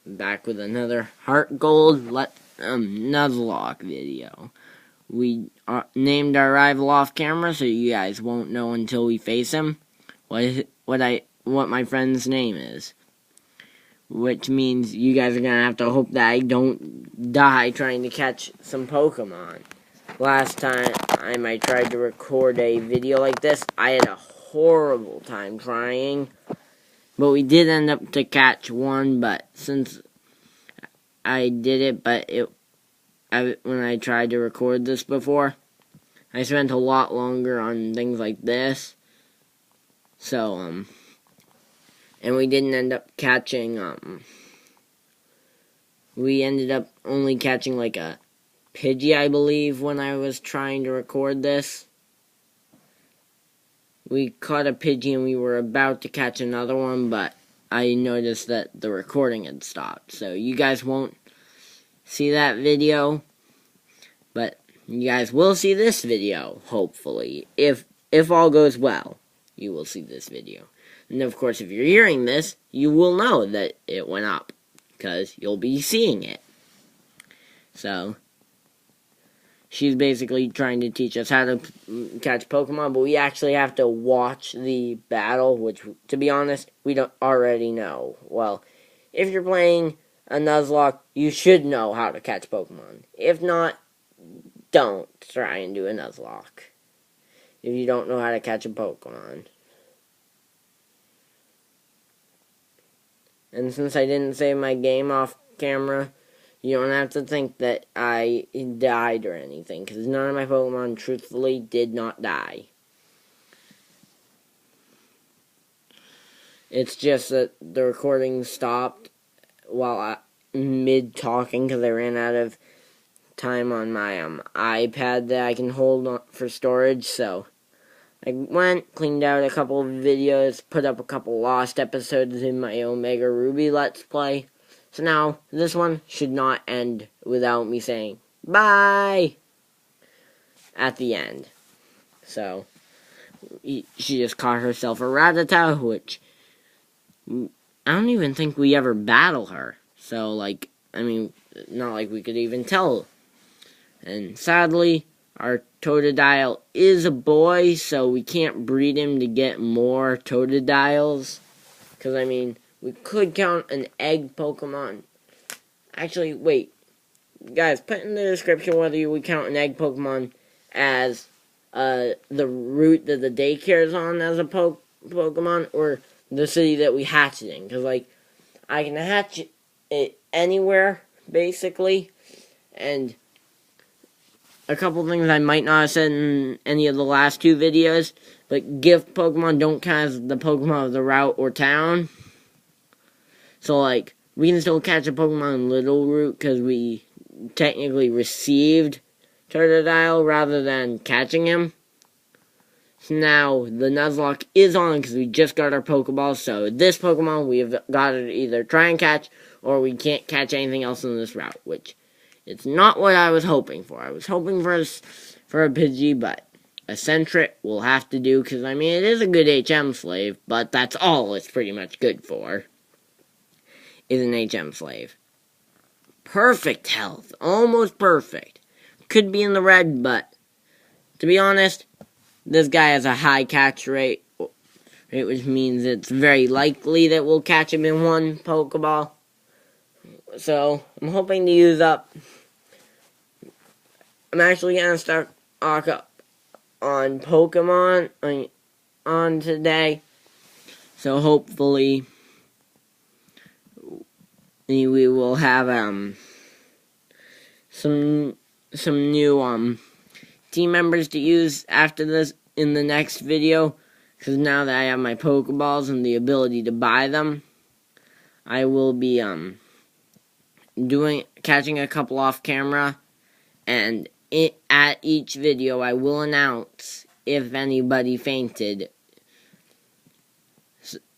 back with another Heart Gold nuzlocke video. We named our rival off camera, so you guys won't know until we face him what my friend's name is. Which means you guys are gonna have to hope that I don't die trying to catch some Pokemon. Last time I tried to record a video like this, I had a horrible time trying. But we did end up to catch one, but since I did it, when I tried to record this before, I spent a lot longer on things like this. So, and we didn't end up catching, we ended up only catching like a Pidgey, I believe, when I was trying to record this. We caught a Pidgey and we were about to catch another one, but I noticed that the recording had stopped. So you guys won't see that video, but you guys will see this video, hopefully. If all goes well, you will see this video. And of course, if you're hearing this, you will know that it went up, because you'll be seeing it. So she's basically trying to teach us how to catch Pokemon, but we actually have to watch the battle, which, to be honest, we don't already know. Well, if you're playing a Nuzlocke, you should know how to catch Pokemon. If not, don't try and do a Nuzlocke if you don't know how to catch a Pokemon. And since I didn't save my game off camera, you don't have to think that I died or anything, because none of my Pokemon, truthfully, did not die. It's just that the recording stopped while mid-talking, because I ran out of time on my iPad that I can hold on for storage, so I went, cleaned out a couple of videos, put up a couple lost episodes in my Omega Ruby Let's Play. So now, this one should not end without me saying, bye, at the end. So, she just caught herself a Rattata, which, I don't even think we ever battle her. So, like, I mean, not like we could even tell. And sadly, our Totodile is a boy, so we can't breed him to get more Totodiles. Because, I mean, we could count an egg Pokemon. Actually, wait. Guys, put in the description whether you would count an egg Pokemon as the route that the daycare is on as a Pokemon, or the city that we hatch it in. Because, like, I can hatch it anywhere, basically. And a couple things I might not have said in any of the last two videos, but gift Pokemon don't count as the Pokemon of the route or town. So, like, we can still catch a Pokemon in Little Route because we technically received Totodile rather than catching him. So now, the Nuzlocke is on because we just got our Pokeball, so this Pokemon we have got to either try and catch, or we can't catch anything else in this route, which it's not what I was hoping for. I was hoping for a Pidgey, but a Sentret will have to do, because, I mean, it is a good HM slave, but that's all it's pretty much good for, is an HM slave. Perfect health. Almost perfect. Could be in the red, but to be honest, this guy has a high catch rate, which means it's very likely that we'll catch him in one Pokeball. So, I'm hoping to use up. I'm actually going to start up on Pokemon on today. So, hopefully, we will have some new team members to use after this in the next video. Because now that I have my Pokeballs and the ability to buy them, I will be catching a couple off camera, and at each video I will announce if anybody fainted,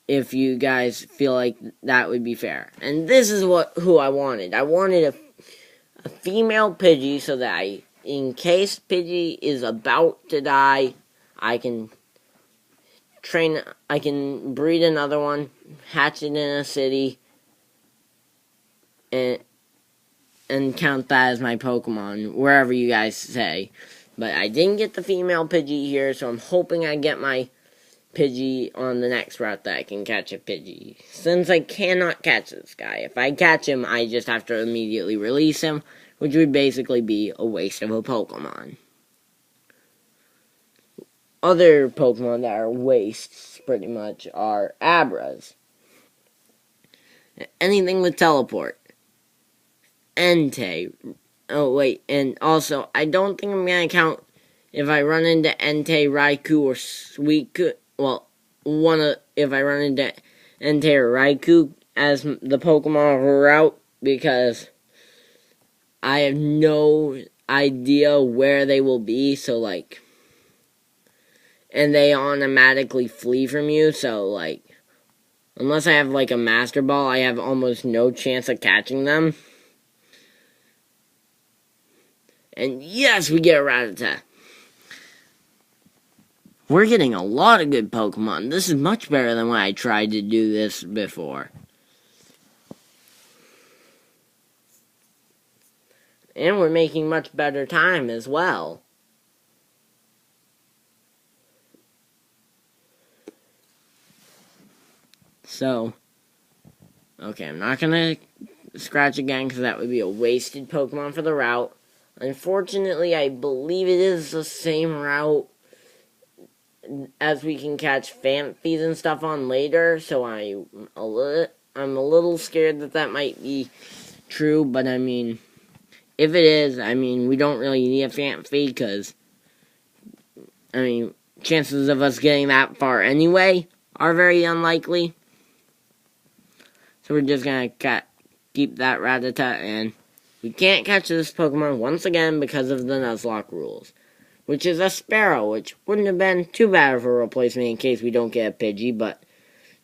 if you guys feel like that would be fair. And this is who I wanted. I wanted a female Pidgey, so that in case Pidgey is about to die, I can breed another one, hatch it in a city, and count that as my Pokemon, wherever you guys say. But I didn't get the female Pidgey here, so I'm hoping I get my Pidgey on the next route that I can catch a Pidgey. Since I cannot catch this guy, if I catch him, I just have to immediately release him, which would basically be a waste of a Pokemon. Other Pokemon that are wastes, pretty much, are Abras. Anything with teleport. Entei. Oh, wait, and also, I don't think I'm going to count if I run into Entei, Raikou, or Suicune. Well, if I run into Entei or Raikou as the Pokemon route, because I have no idea where they will be, so, like, and they automatically flee from you, so, like, unless I have, like, a Master Ball, I have almost no chance of catching them. And yes, we get a Rattata. We're getting a lot of good Pokemon. This is much better than when I tried to do this before. And we're making much better time as well. So, okay, I'm not going to scratch again because that would be a wasted Pokemon for the route. Unfortunately, I believe it is the same route as we can catch Phanpys and stuff on later, so I'm a little scared that might be true, but I mean, if it is, I mean, we don't really need a Phanpy, because, I mean, chances of us getting that far anyway are very unlikely. So we're just gonna keep that Rattata, and we can't catch this Pokemon once again because of the Nuzlocke rules. Which is a Sparrow, which wouldn't have been too bad of a replacement in case we don't get a Pidgey, but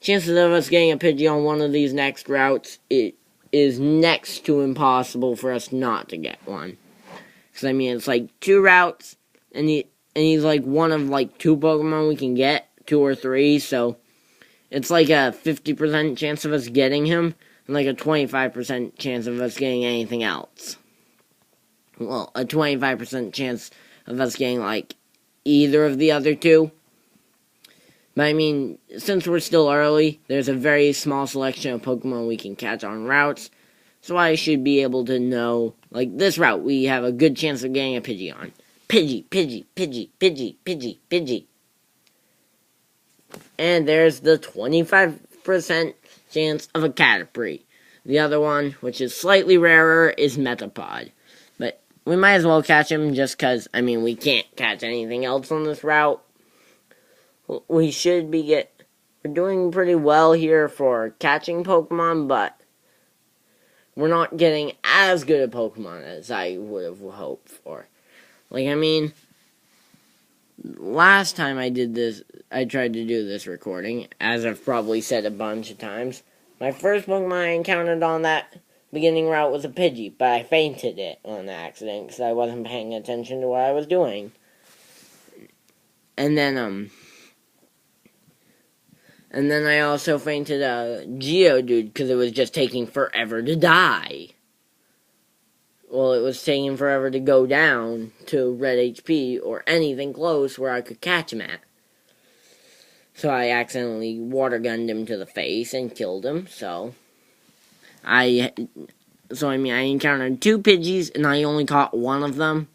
chances of us getting a Pidgey on one of these next routes, it is next to impossible for us not to get one. Because, I mean, it's like 2 routes, and he's like one of like 2 Pokemon we can get, 2 or 3, so it's like a 50% chance of us getting him, and like a 25% chance of us getting anything else. Well, a 25% chance of us getting, like, either of the other 2. But, I mean, since we're still early, there's a very small selection of Pokemon we can catch on routes, so I should be able to know, like, this route, we have a good chance of getting a Pidgey on. Pidgey, Pidgey, Pidgey, Pidgey, Pidgey, Pidgey. And there's the 25% chance of a Caterpie. The other one, which is slightly rarer, is Metapod. But we might as well catch him just because, I mean, we can't catch anything else on this route. We should we're doing pretty well here for catching Pokemon, but we're not getting as good a Pokemon as I would have hoped for. Like, I mean, last time I tried to do this recording, as I've probably said a bunch of times, my first Pokemon I encountered on that beginning route was a Pidgey, but I fainted it on accident because I wasn't paying attention to what I was doing. And then I also fainted a Geodude because it was just taking forever to die. Well, it was taking forever to go down to red HP or anything close where I could catch him at. So I accidentally water gunned him to the face and killed him, I encountered 2 Pidgeys, and I only caught one of them.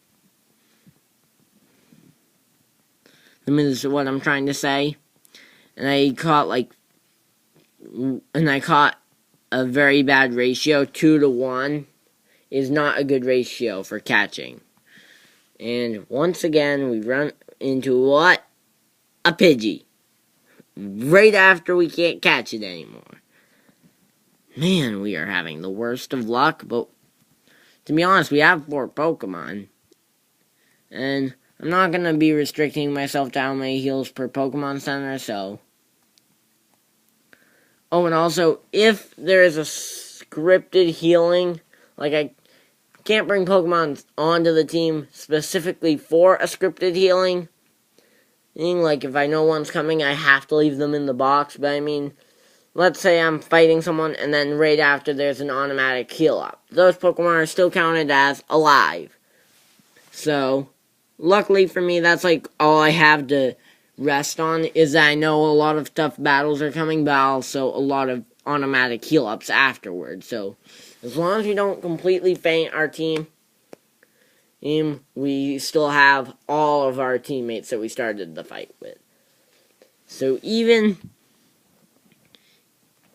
This is what I'm trying to say. And I caught a very bad ratio. 2 to 1 is not a good ratio for catching. And once again, we run into what? A Pidgey. Right after we can't catch it anymore. Man, we are having the worst of luck, but to be honest, we have 4 Pokemon. And I'm not going to be restricting myself to how many heals per Pokemon Center, so. Oh, and also, if there is a scripted healing, like I can't bring Pokemon onto the team specifically for a scripted healing, like if I know one's coming, I have to leave them in the box, but I mean, let's say I'm fighting someone, and then right after there's an automatic heal up. Those Pokemon are still counted as alive. So, luckily for me, that's like all I have to rest on, is that I know a lot of tough battles are coming, but also a lot of automatic heal ups afterwards. So, as long as we don't completely faint our team, we still have all of our teammates that we started the fight with. So even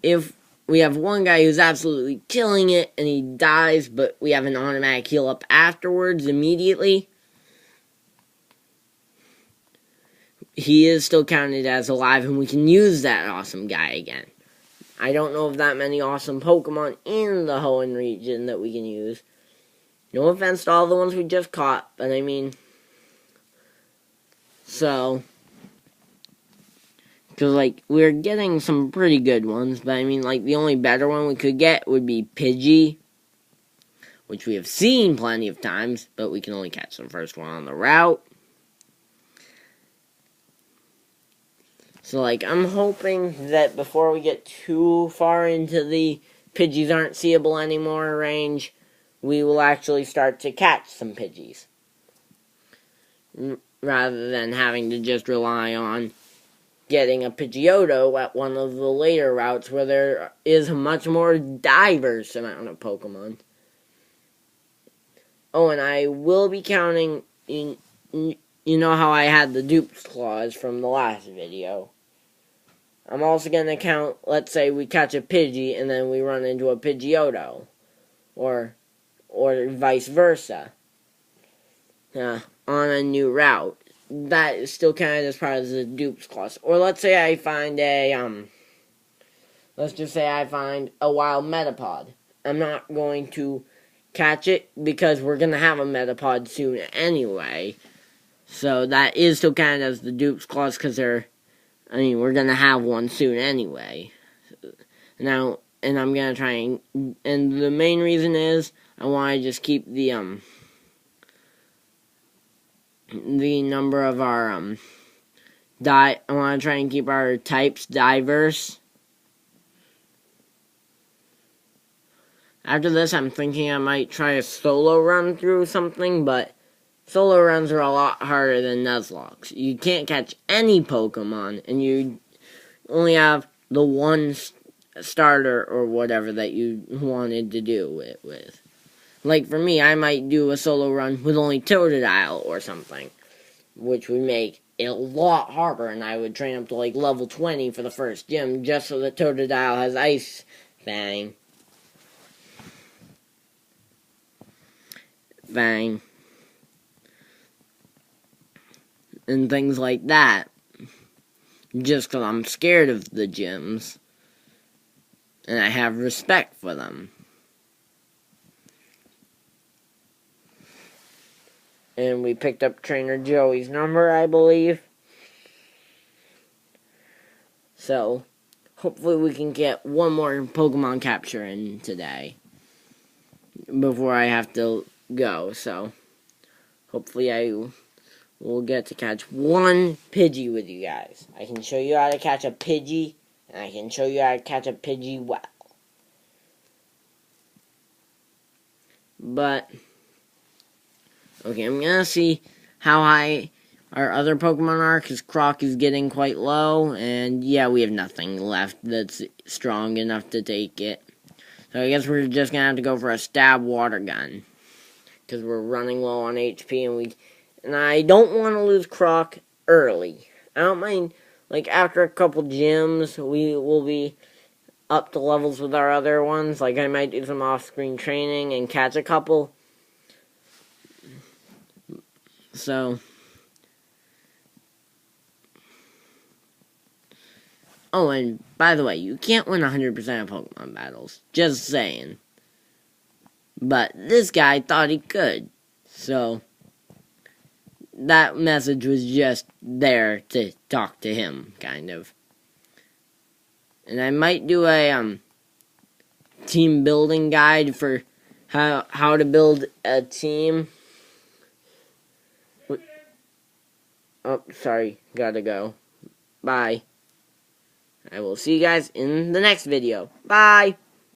if we have one guy who's absolutely killing it and he dies, but we have an automatic heal up afterwards immediately, he is still counted as alive and we can use that awesome guy again. I don't know of that many awesome Pokemon in the Hoenn region that we can use. No offense to all the ones we just caught, but I mean, so, because, like, we're getting some pretty good ones, but I mean, like, the only better one we could get would be Pidgey, which we have seen plenty of times, but we can only catch the first one on the route. So, like, I'm hoping that before we get too far into the Pidgeys aren't seeable anymore range, we will actually start to catch some Pidgeys, rather than having to just rely on getting a Pidgeotto at one of the later routes where there is a much more diverse amount of Pokemon. Oh, and I will be counting, you know how I had the dupes clause from the last video. I'm also going to count, let's say we catch a Pidgey and then we run into a Pidgeotto, or vice versa, on a new route. That is still counted as part of the dupes clause. Or let's say I find let's just say I find a wild Metapod. I'm not going to catch it because we're going to have a Metapod soon anyway. So that is still counted as the dupes clause because we're going to have one soon anyway. Now, and I'm going to try and the main reason is I want to just keep the number of our I want to try and keep our types diverse. After this, I'm thinking I might try a solo run through something, but solo runs are a lot harder than nuzlocks. You can't catch any Pokemon, and you only have the one starter or whatever that you wanted to do it with. Like for me, I might do a solo run with only Totodile or something, which would make it a lot harder, and I would train up to like level 20 for the first gym just so that Totodile has Ice Fang. And things like that. Just because I'm scared of the gyms. And I have respect for them. And we picked up Trainer Joey's number, I believe. So, hopefully we can get one more Pokemon capture in today before I have to go. So, hopefully I will get to catch one Pidgey with you guys. I can show you how to catch a Pidgey, and I can show you how to catch a Pidgey well. But, okay, I'm going to see how high our other Pokemon are, because Croc is getting quite low, and yeah, we have nothing left that's strong enough to take it. So I guess we're just going to have to go for a stab water gun, because we're running low on HP, and I don't want to lose Croc early. I don't mind, like, after a couple gyms, we will be up to levels with our other ones. Like, I might do some off-screen training and catch a couple. So, oh, and by the way, you can't win 100% of Pokemon battles. Just saying. But this guy thought he could. So, that message was just there to talk to him, kind of. And I might do a team building guide for how to build a team. Oh, sorry, gotta go. Bye. I will see you guys in the next video. Bye!